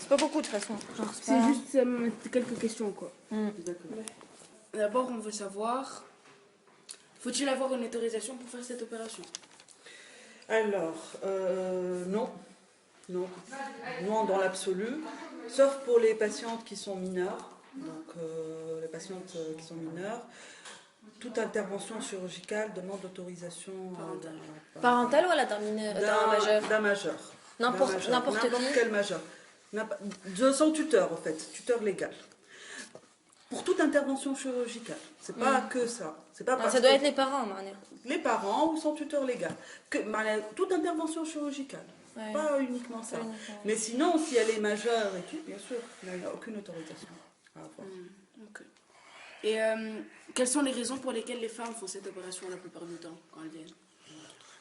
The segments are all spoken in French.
C'est pas beaucoup de toute façon. C'est juste quelques questions, quoi. D'accord. D'abord, on veut savoir, faut-il avoir une autorisation pour faire cette opération? Alors, non. Non. Non, dans l'absolu. Sauf pour les patientes qui sont mineures. Donc, les patientes qui sont mineures. Toute intervention chirurgicale demande autorisation Parentale ou à la d'un majeur? d'un majeur. N'importe qui. Quel majeur. De son tuteur, en fait, tuteur légal. Pour toute intervention chirurgicale. C'est pas que ça. C'est pas Ça doit être les parents, Marnia. les parents ou son tuteur légal. Toute intervention chirurgicale. Ouais. Pas uniquement ça. Mais sinon, si elle est majeure et tout, bien sûr, il n'y a aucune autorisation à avoir. Ok. Et quelles sont les raisons pour lesquelles les femmes font cette opération la plupart du temps quand elles viennent?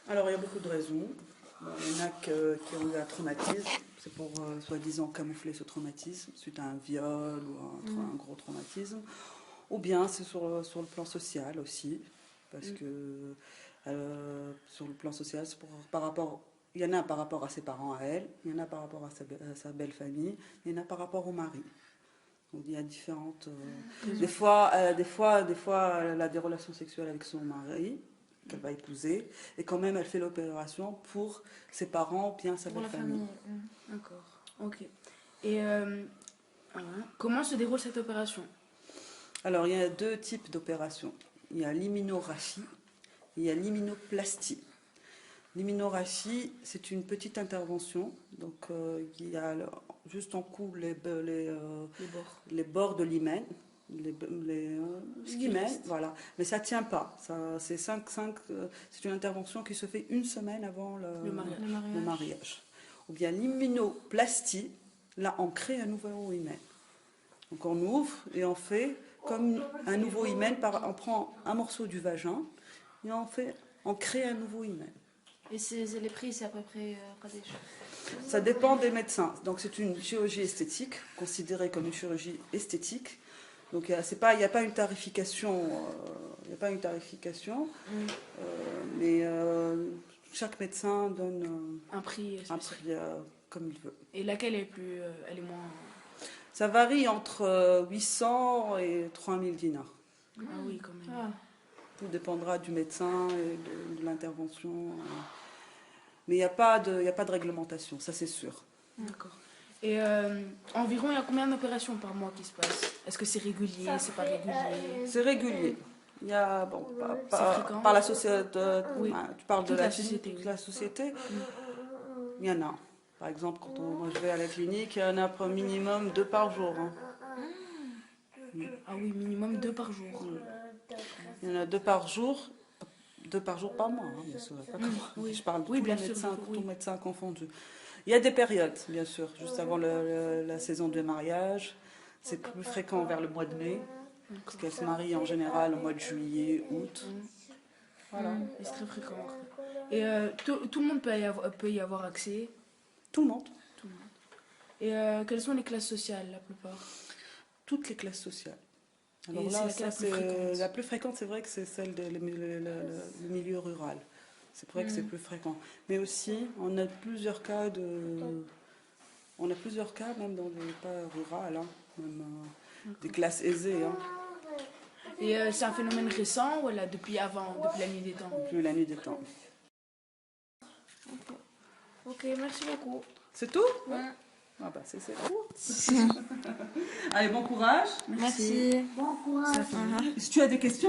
Alors, il y a beaucoup de raisons. Bon, il y en a qui ont eu un traumatisme. C'est pour, soi-disant, camoufler ce traumatisme suite à un viol ou un gros traumatisme. Ou bien c'est sur le plan social aussi. Parce que sur le plan social, c'est par rapport... Il y en a par rapport à ses parents à elle, il y en a par rapport à sa belle famille, il y en a par rapport au mari. Donc il y a différentes... Des fois, elle a des relations sexuelles avec son mari, qu'elle va épouser, et quand même elle fait l'opération pour ses parents ou bien sa belle famille. D'accord, ok. Et comment se déroule cette opération? Alors il y a deux types d'opérations. Il y a l'immunorachie et il y a l'immunoplastie. L'immunorachie, c'est une petite intervention. Donc, il y a juste en cours les bords de l'hymen. L'hymen, voilà. Mais ça ne tient pas. C'est une intervention qui se fait une semaine avant le mariage. Ou bien l'immunoplastie, là, on crée un nouveau hymen. Donc, on ouvre et on fait comme un nouveau hymen. On prend un morceau du vagin et on crée un nouveau hymen. Et les prix, c'est à peu près des choses. Ça dépend des médecins. Donc c'est une chirurgie esthétique, considérée comme une chirurgie esthétique. Donc il n'y a pas une tarification. Mais chaque médecin donne un prix comme il veut. Et laquelle est elle est moins... Ça varie entre 800 et 3000 dinars. Ah oui, quand même. Tout dépendra du médecin et de l'intervention. Mais il n'y a pas de réglementation, ça c'est sûr. D'accord. Et environ, il y a combien d'opérations par mois qui se passent? Est-ce que c'est régulier, c'est pas régulier? C'est régulier. Il y a, par la société, oui. Tu parles de la société. La société. Il y en a. Par exemple, quand moi je vais à la clinique, il y en a un minimum 2 par jour. Hein. Ah oui, minimum 2 par jour. Il y en a 2 par jour. 2 par jour par mois, hein, bien sûr. Oui. Je parle de tous médecins confondus. Il y a des périodes, bien sûr, juste avant la saison de mariage. C'est plus fréquent vers le mois de mai, parce qu'elles se marient en général au mois de juillet, août. Voilà. C'est très fréquent. Et tout le monde peut y avoir accès? Tout le monde. Et quelles sont les classes sociales, la plupart? Toutes les classes sociales. Alors et là, la plus fréquente, c'est vrai que c'est celle du milieu rural. C'est vrai que c'est plus fréquent. Mais aussi, on a plusieurs cas même dans les pas rurales, hein, même des classes aisées. Hein. Et c'est un phénomène récent ou depuis la nuit des temps? Depuis la nuit des temps. Ok, merci beaucoup. C'est tout? Ouais. Ah bah c'est tout. Allez, bon courage. Merci. Bon courage. Si tu as des questions,